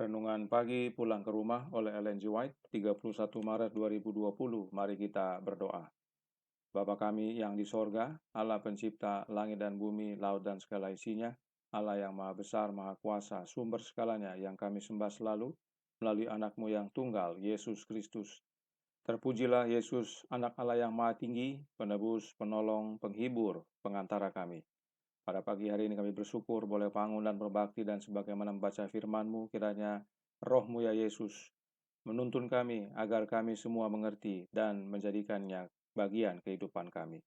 Renungan pagi pulang ke rumah oleh Ellen G. White, 31 Maret 2020. Mari kita berdoa. Bapa kami yang di sorga, Allah pencipta langit dan bumi, laut dan segala isinya, Allah yang maha besar, maha kuasa, sumber segalanya yang kami sembah selalu, melalui anak-Mu yang tunggal, Yesus Kristus. Terpujilah Yesus, anak Allah yang maha tinggi, penebus, penolong, penghibur, pengantara kami. Pada pagi hari ini kami bersyukur boleh bangun dan berbakti dan sebagaimana membaca firman-Mu, kiranya Roh-Mu ya Yesus menuntun kami agar kami semua mengerti dan menjadikannya bagian kehidupan kami.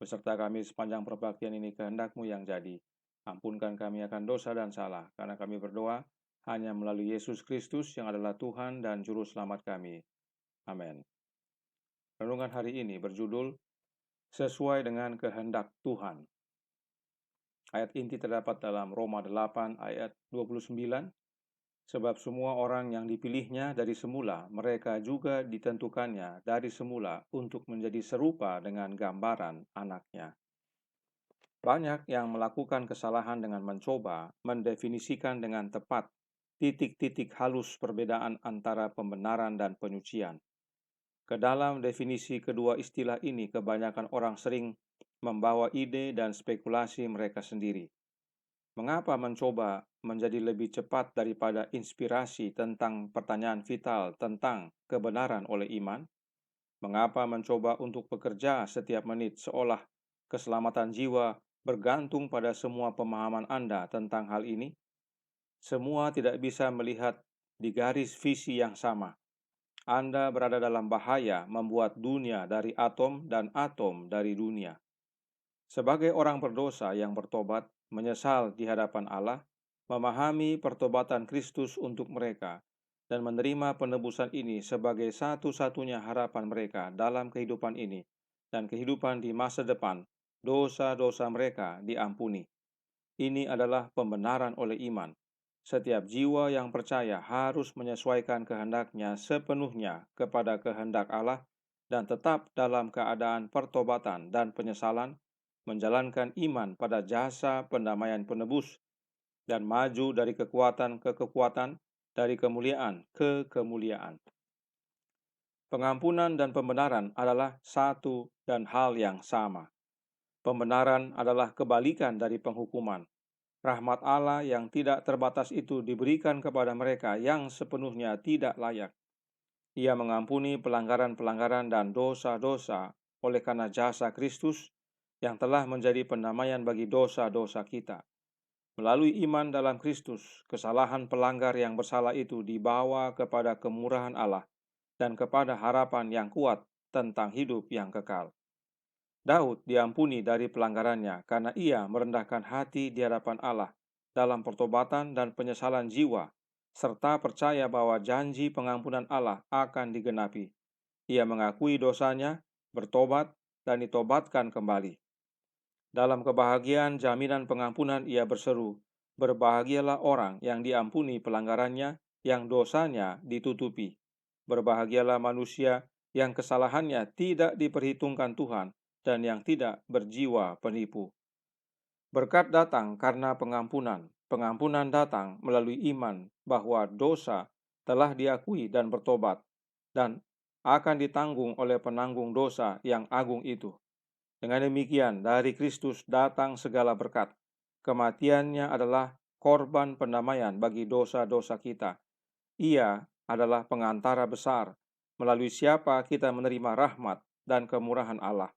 Beserta kami sepanjang perbaktian ini kehendak-Mu yang jadi. Ampunkan kami akan dosa dan salah, karena kami berdoa hanya melalui Yesus Kristus yang adalah Tuhan dan Juru Selamat kami. Amin. Renungan hari ini berjudul Sesuai dengan Kehendak Tuhan. Ayat inti terdapat dalam Roma 8 ayat 29. Sebab semua orang yang dipilihnya dari semula, mereka juga ditentukannya dari semula untuk menjadi serupa dengan gambaran anaknya. Banyak yang melakukan kesalahan dengan mencoba mendefinisikan dengan tepat titik-titik halus perbedaan antara pembenaran dan penyucian. Ke dalam definisi kedua istilah ini, kebanyakan orang sering membawa ide dan spekulasi mereka sendiri. Mengapa mencoba menjadi lebih cepat daripada inspirasi tentang pertanyaan vital tentang kebenaran oleh iman? Mengapa mencoba untuk bekerja setiap menit seolah keselamatan jiwa bergantung pada semua pemahaman Anda tentang hal ini? Semua tidak bisa melihat di garis visi yang sama. Anda berada dalam bahaya membuat dunia dari atom dan atom dari dunia. Sebagai orang berdosa yang bertobat, menyesal di hadapan Allah, memahami pertobatan Kristus untuk mereka, dan menerima penebusan ini sebagai satu-satunya harapan mereka dalam kehidupan ini dan kehidupan di masa depan, dosa-dosa mereka diampuni. Ini adalah pembenaran oleh iman. Setiap jiwa yang percaya harus menyesuaikan kehendaknya sepenuhnya kepada kehendak Allah dan tetap dalam keadaan pertobatan dan penyesalan, menjalankan iman pada jasa pendamaian penebus, dan maju dari kekuatan ke kekuatan, dari kemuliaan ke kemuliaan. Pengampunan dan pembenaran adalah satu dan hal yang sama. Pembenaran adalah kebalikan dari penghukuman. Rahmat Allah yang tidak terbatas itu diberikan kepada mereka yang sepenuhnya tidak layak. Ia mengampuni pelanggaran-pelanggaran dan dosa-dosa oleh karena jasa Kristus yang telah menjadi pendamaian bagi dosa-dosa kita. Melalui iman dalam Kristus, kesalahan pelanggar yang bersalah itu dibawa kepada kemurahan Allah dan kepada harapan yang kuat tentang hidup yang kekal. Daud diampuni dari pelanggarannya karena ia merendahkan hati di hadapan Allah dalam pertobatan dan penyesalan jiwa, serta percaya bahwa janji pengampunan Allah akan digenapi. Ia mengakui dosanya, bertobat, dan ditobatkan kembali. Dalam kebahagiaan jaminan pengampunan ia berseru, "Berbahagialah orang yang diampuni pelanggarannya, yang dosanya ditutupi. Berbahagialah manusia yang kesalahannya tidak diperhitungkan Tuhan, dan yang tidak berjiwa penipu." Berkat datang karena pengampunan. Pengampunan datang melalui iman bahwa dosa telah diakui dan bertobat, dan akan ditanggung oleh penanggung dosa yang agung itu. Dengan demikian, dari Kristus datang segala berkat. Kematiannya adalah korban pendamaian bagi dosa-dosa kita. Ia adalah pengantara besar, melalui siapa kita menerima rahmat dan kemurahan Allah.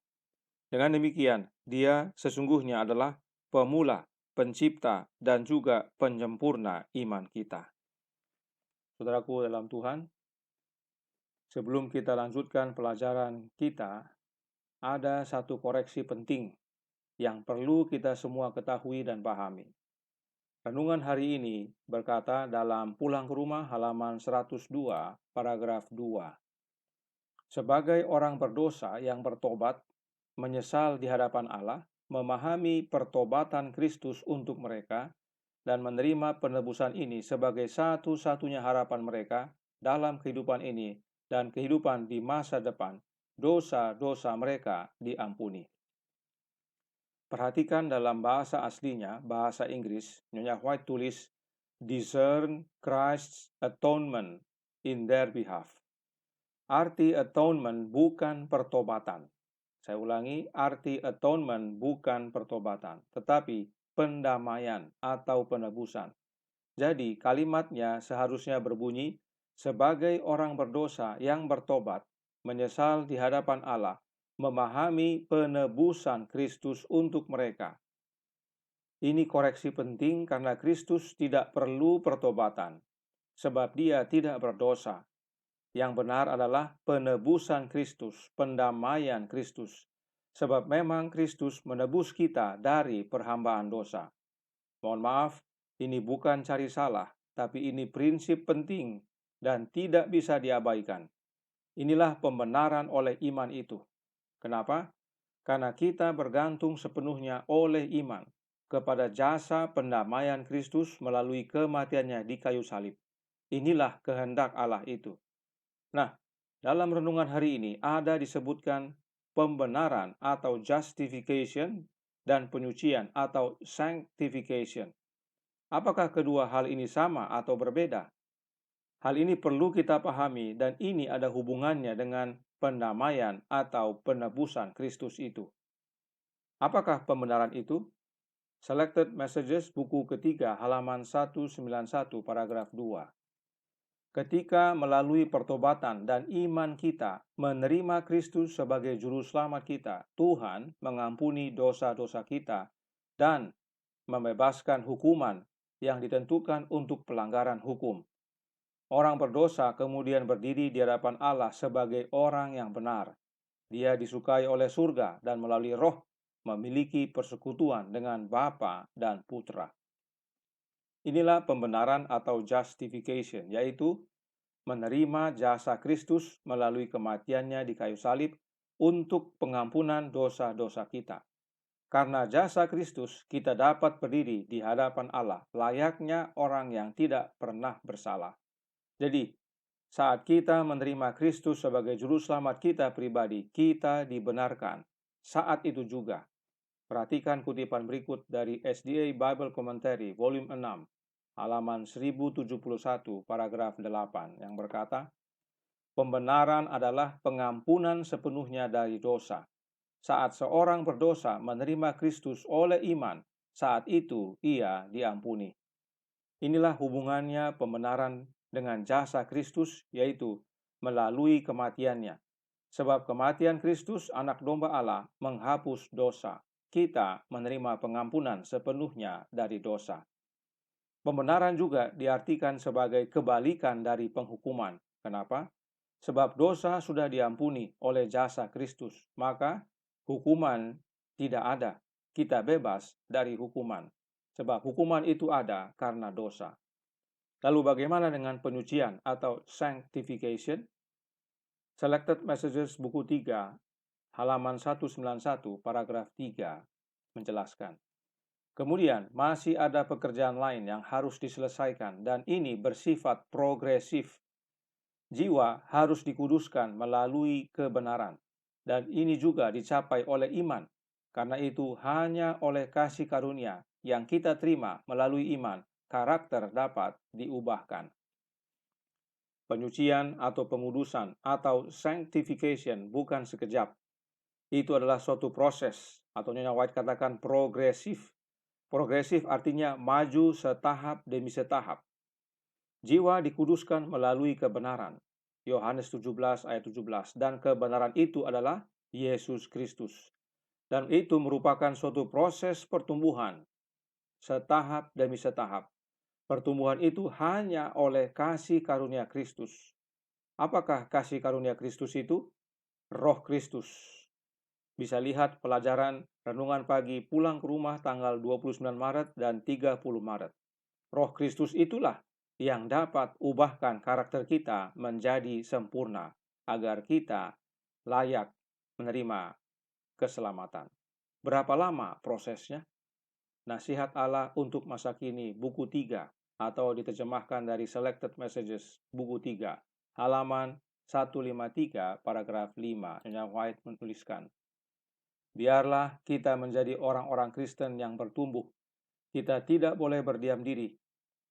Dengan demikian, Dia sesungguhnya adalah pemula, pencipta, dan juga penyempurna iman kita. Saudaraku dalam Tuhan, sebelum kita lanjutkan pelajaran kita, ada satu koreksi penting yang perlu kita semua ketahui dan pahami. Renungan hari ini berkata dalam Pulang ke Rumah halaman 102, paragraf 2. Sebagai orang berdosa yang bertobat, menyesal di hadapan Allah, memahami pertobatan Kristus untuk mereka, dan menerima penebusan ini sebagai satu-satunya harapan mereka dalam kehidupan ini dan kehidupan di masa depan, dosa-dosa mereka diampuni. Perhatikan dalam bahasa aslinya, bahasa Inggris, Nyonya White tulis, discern Christ's atonement in their behalf. Arti atonement bukan pertobatan. Saya ulangi, arti atonement bukan pertobatan, tetapi pendamaian atau penebusan. Jadi kalimatnya seharusnya berbunyi, sebagai orang berdosa yang bertobat, menyesal di hadapan Allah, memahami penebusan Kristus untuk mereka. Ini koreksi penting karena Kristus tidak perlu pertobatan, sebab dia tidak berdosa. Yang benar adalah penebusan Kristus, pendamaian Kristus, sebab memang Kristus menebus kita dari perhambaan dosa. Mohon maaf, ini bukan cari salah, tapi ini prinsip penting dan tidak bisa diabaikan. Inilah pembenaran oleh iman itu. Kenapa? Karena kita bergantung sepenuhnya oleh iman kepada jasa pendamaian Kristus melalui kematiannya di kayu salib. Inilah kehendak Allah itu. Nah, dalam renungan hari ini ada disebutkan pembenaran atau justification dan penyucian atau sanctification. Apakah kedua hal ini sama atau berbeda? Hal ini perlu kita pahami dan ini ada hubungannya dengan pendamaian atau penebusan Kristus itu. Apakah pembenaran itu? Selected Messages buku ketiga halaman 191 paragraf 2. Ketika melalui pertobatan dan iman kita menerima Kristus sebagai juru selamat kita, Tuhan mengampuni dosa-dosa kita dan membebaskan hukuman yang ditentukan untuk pelanggaran hukum. Orang berdosa kemudian berdiri di hadapan Allah sebagai orang yang benar. Dia disukai oleh surga dan melalui Roh memiliki persekutuan dengan Bapa dan Putra. Inilah pembenaran atau justification, yaitu menerima jasa Kristus melalui kematiannya di kayu salib untuk pengampunan dosa-dosa kita. Karena jasa Kristus, kita dapat berdiri di hadapan Allah layaknya orang yang tidak pernah bersalah. Jadi, saat kita menerima Kristus sebagai juru selamat kita pribadi, kita dibenarkan. Saat itu juga, perhatikan kutipan berikut dari SDA Bible Commentary, volume 6, halaman 1071, paragraf 8, yang berkata, pembenaran adalah pengampunan sepenuhnya dari dosa. Saat seorang berdosa menerima Kristus oleh iman, saat itu ia diampuni. Inilah hubungannya pembenaran dengan jasa Kristus, yaitu melalui kematiannya. Sebab kematian Kristus, anak domba Allah, menghapus dosa. Kita menerima pengampunan sepenuhnya dari dosa. Pembenaran juga diartikan sebagai kebalikan dari penghukuman. Kenapa? Sebab dosa sudah diampuni oleh jasa Kristus, maka hukuman tidak ada. Kita bebas dari hukuman. Sebab hukuman itu ada karena dosa. Lalu bagaimana dengan penyucian atau sanctification? Selected Messages buku 3, halaman 191, paragraf 3, menjelaskan. Kemudian masih ada pekerjaan lain yang harus diselesaikan dan ini bersifat progresif. Jiwa harus dikuduskan melalui kebenaran dan ini juga dicapai oleh iman. Karena itu hanya oleh kasih karunia yang kita terima melalui iman, karakter dapat diubahkan. Penyucian atau pengudusan atau sanctification bukan sekejap. Itu adalah suatu proses atau Nyonya White katakan progresif. Progresif artinya maju setahap demi setahap. Jiwa dikuduskan melalui kebenaran. Yohanes 17 ayat 17. Dan kebenaran itu adalah Yesus Kristus. Dan itu merupakan suatu proses pertumbuhan. Setahap demi setahap. Pertumbuhan itu hanya oleh kasih karunia Kristus. Apakah kasih karunia Kristus itu? Roh Kristus. Bisa lihat pelajaran renungan pagi pulang ke rumah tanggal 29 Maret dan 30 Maret. Roh Kristus itulah yang dapat ubahkan karakter kita menjadi sempurna agar kita layak menerima keselamatan. Berapa lama prosesnya? Nasihat Allah untuk masa kini, buku 3, atau diterjemahkan dari Selected Messages, buku 3, halaman 153, paragraf 5. Nyonya White menuliskan, biarlah kita menjadi orang-orang Kristen yang bertumbuh. Kita tidak boleh berdiam diri.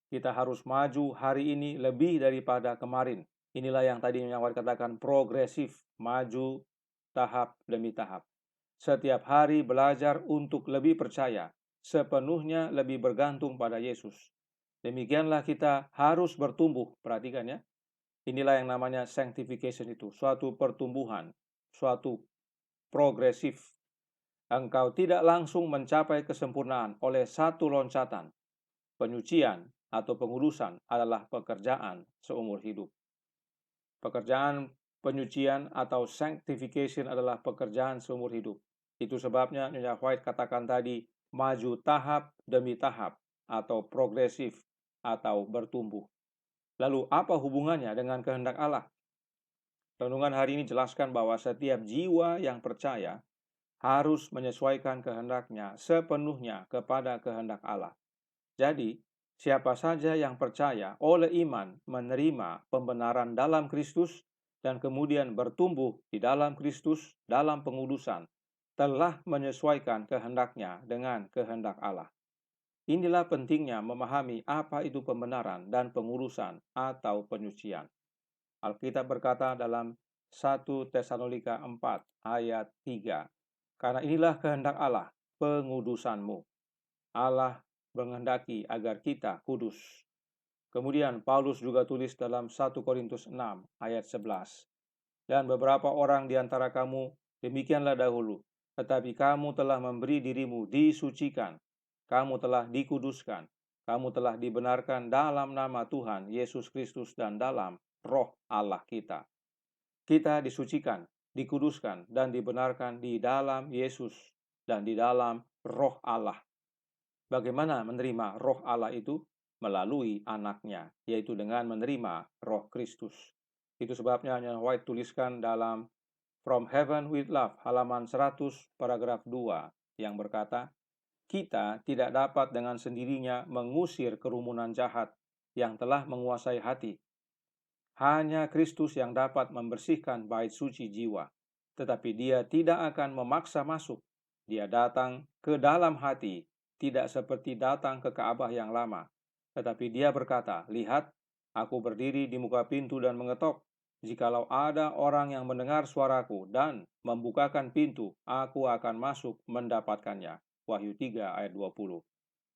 Kita harus maju hari ini lebih daripada kemarin. Inilah yang tadi Nyonya White katakan progresif, maju tahap demi tahap. Setiap hari belajar untuk lebih percaya, sepenuhnya lebih bergantung pada Yesus. Demikianlah kita harus bertumbuh, perhatikan ya. Inilah yang namanya sanctification itu, suatu pertumbuhan, suatu progresif. Engkau tidak langsung mencapai kesempurnaan oleh satu loncatan. Penyucian atau pengudusan adalah pekerjaan seumur hidup. Pekerjaan penyucian atau sanctification adalah pekerjaan seumur hidup. Itu sebabnya Nyonya White katakan tadi, maju tahap demi tahap atau progresif atau bertumbuh. Lalu apa hubungannya dengan kehendak Allah? Renungan hari ini jelaskan bahwa setiap jiwa yang percaya harus menyesuaikan kehendaknya sepenuhnya kepada kehendak Allah. Jadi, siapa saja yang percaya oleh iman menerima pembenaran dalam Kristus dan kemudian bertumbuh di dalam Kristus dalam pengudusan, telah menyesuaikan kehendaknya dengan kehendak Allah. Inilah pentingnya memahami apa itu pembenaran dan pengudusan atau penyucian. Alkitab berkata dalam 1 Tesalonika 4 ayat 3, karena inilah kehendak Allah, pengudusanmu. Allah menghendaki agar kita kudus. Kemudian Paulus juga tulis dalam 1 Korintus 6 ayat 11, dan beberapa orang di antara kamu demikianlah dahulu, tetapi kamu telah memberi dirimu disucikan, kamu telah dikuduskan, kamu telah dibenarkan dalam nama Tuhan Yesus Kristus dan dalam Roh Allah kita. Kita disucikan, dikuduskan, dan dibenarkan di dalam Yesus dan di dalam Roh Allah. Bagaimana menerima Roh Allah itu? Melalui anaknya, yaitu dengan menerima Roh Kristus. Itu sebabnya Nyonya White tuliskan dalam From Heaven with Love, halaman 100, paragraf 2, yang berkata, kita tidak dapat dengan sendirinya mengusir kerumunan jahat yang telah menguasai hati. Hanya Kristus yang dapat membersihkan bait suci jiwa. Tetapi dia tidak akan memaksa masuk. Dia datang ke dalam hati, tidak seperti datang ke Ka'bah yang lama. Tetapi dia berkata, lihat, aku berdiri di muka pintu dan mengetok. Jikalau ada orang yang mendengar suaraku dan membukakan pintu, aku akan masuk mendapatkannya. Wahyu 3 ayat 20.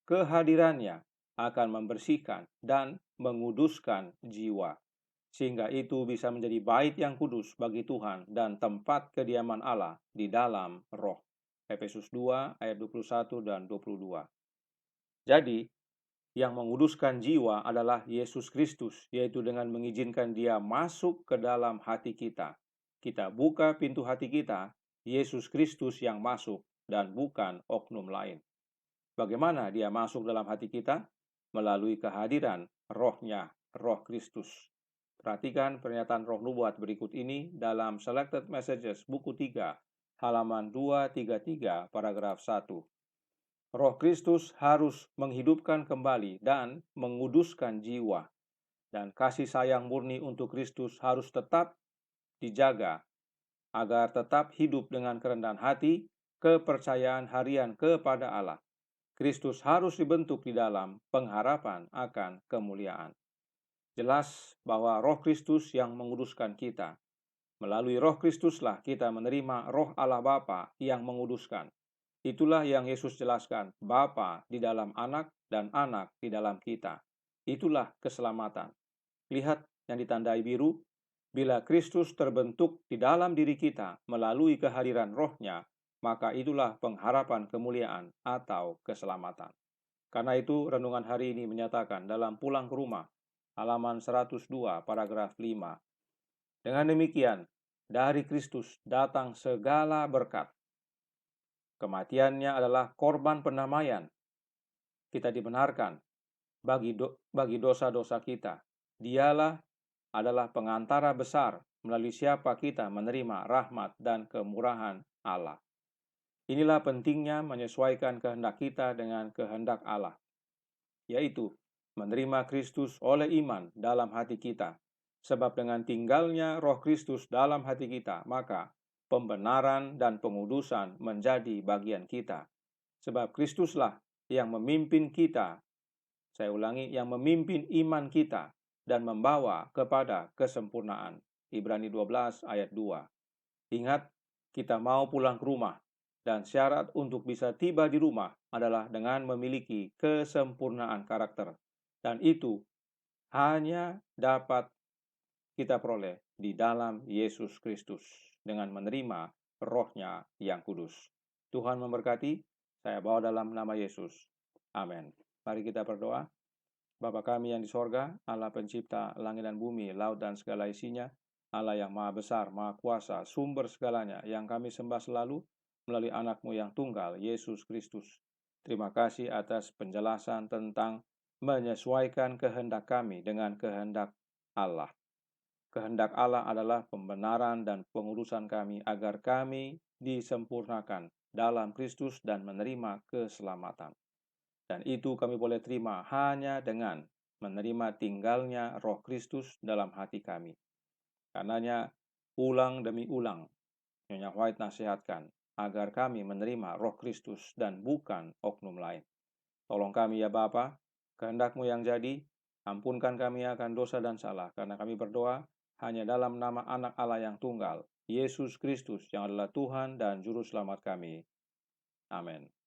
Kehadirannya akan membersihkan dan menguduskan jiwa, sehingga itu bisa menjadi bait yang kudus bagi Tuhan dan tempat kediaman Allah di dalam roh. Efesus 2 ayat 21 dan 22. Jadi, yang menguduskan jiwa adalah Yesus Kristus, yaitu dengan mengizinkan dia masuk ke dalam hati kita. Kita buka pintu hati kita, Yesus Kristus yang masuk dan bukan oknum lain. Bagaimana dia masuk dalam hati kita? Melalui kehadiran rohnya, roh Kristus. Perhatikan pernyataan roh nubuat berikut ini dalam Selected Messages buku 3, halaman 233, paragraf 1. Roh Kristus harus menghidupkan kembali dan menguduskan jiwa. Dan kasih sayang murni untuk Kristus harus tetap dijaga agar tetap hidup dengan kerendahan hati, kepercayaan harian kepada Allah. Kristus harus dibentuk di dalam pengharapan akan kemuliaan. Jelas bahwa roh Kristus yang menguduskan kita. Melalui roh Kristuslah kita menerima roh Allah Bapa yang menguduskan. Itulah yang Yesus jelaskan, Bapa di dalam anak dan anak di dalam kita. Itulah keselamatan. Lihat yang ditandai biru, bila Kristus terbentuk di dalam diri kita melalui kehadiran rohnya, maka itulah pengharapan kemuliaan atau keselamatan. Karena itu renungan hari ini menyatakan dalam Pulang ke Rumah, halaman 102, paragraf 5. Dengan demikian, dari Kristus datang segala berkat. Kematiannya adalah korban pendamaian. Kita dibenarkan bagi dosa-dosa kita. Dialah adalah pengantara besar melalui siapa kita menerima rahmat dan kemurahan Allah. Inilah pentingnya menyesuaikan kehendak kita dengan kehendak Allah, yaitu menerima Kristus oleh iman dalam hati kita. Sebab dengan tinggalnya roh Kristus dalam hati kita, maka pembenaran dan pengudusan menjadi bagian kita. Sebab Kristuslah yang memimpin kita, Saya ulangi, yang memimpin iman kita dan membawa kepada kesempurnaan. Ibrani 12 ayat 2. Ingat, kita mau pulang ke rumah, dan syarat untuk bisa tiba di rumah adalah dengan memiliki kesempurnaan karakter. Dan itu hanya dapat kita peroleh di dalam Yesus Kristus dengan menerima Roh-Nya yang kudus. Tuhan memberkati, saya bawa dalam nama Yesus. Amin. Mari kita berdoa. Bapa kami yang di sorga, Allah pencipta langit dan bumi, laut dan segala isinya, Allah yang maha besar, maha kuasa, sumber segalanya, yang kami sembah selalu melalui anak-Mu yang tunggal, Yesus Kristus. Terima kasih atas penjelasan tentang menyesuaikan kehendak kami dengan kehendak Allah. Kehendak Allah adalah pembenaran dan pengurusan kami agar kami disempurnakan dalam Kristus dan menerima keselamatan. Dan itu kami boleh terima hanya dengan menerima tinggalnya Roh Kristus dalam hati kami. Karenanya, ulang demi ulang, Nyonya White nasihatkan agar kami menerima Roh Kristus dan bukan oknum lain. Tolong kami ya Bapa, kehendak-Mu yang jadi, ampunkan kami akan dosa dan salah, karena kami berdoa hanya dalam nama Anak Allah yang tunggal, Yesus Kristus yang adalah Tuhan dan Juru Selamat kami. Amin.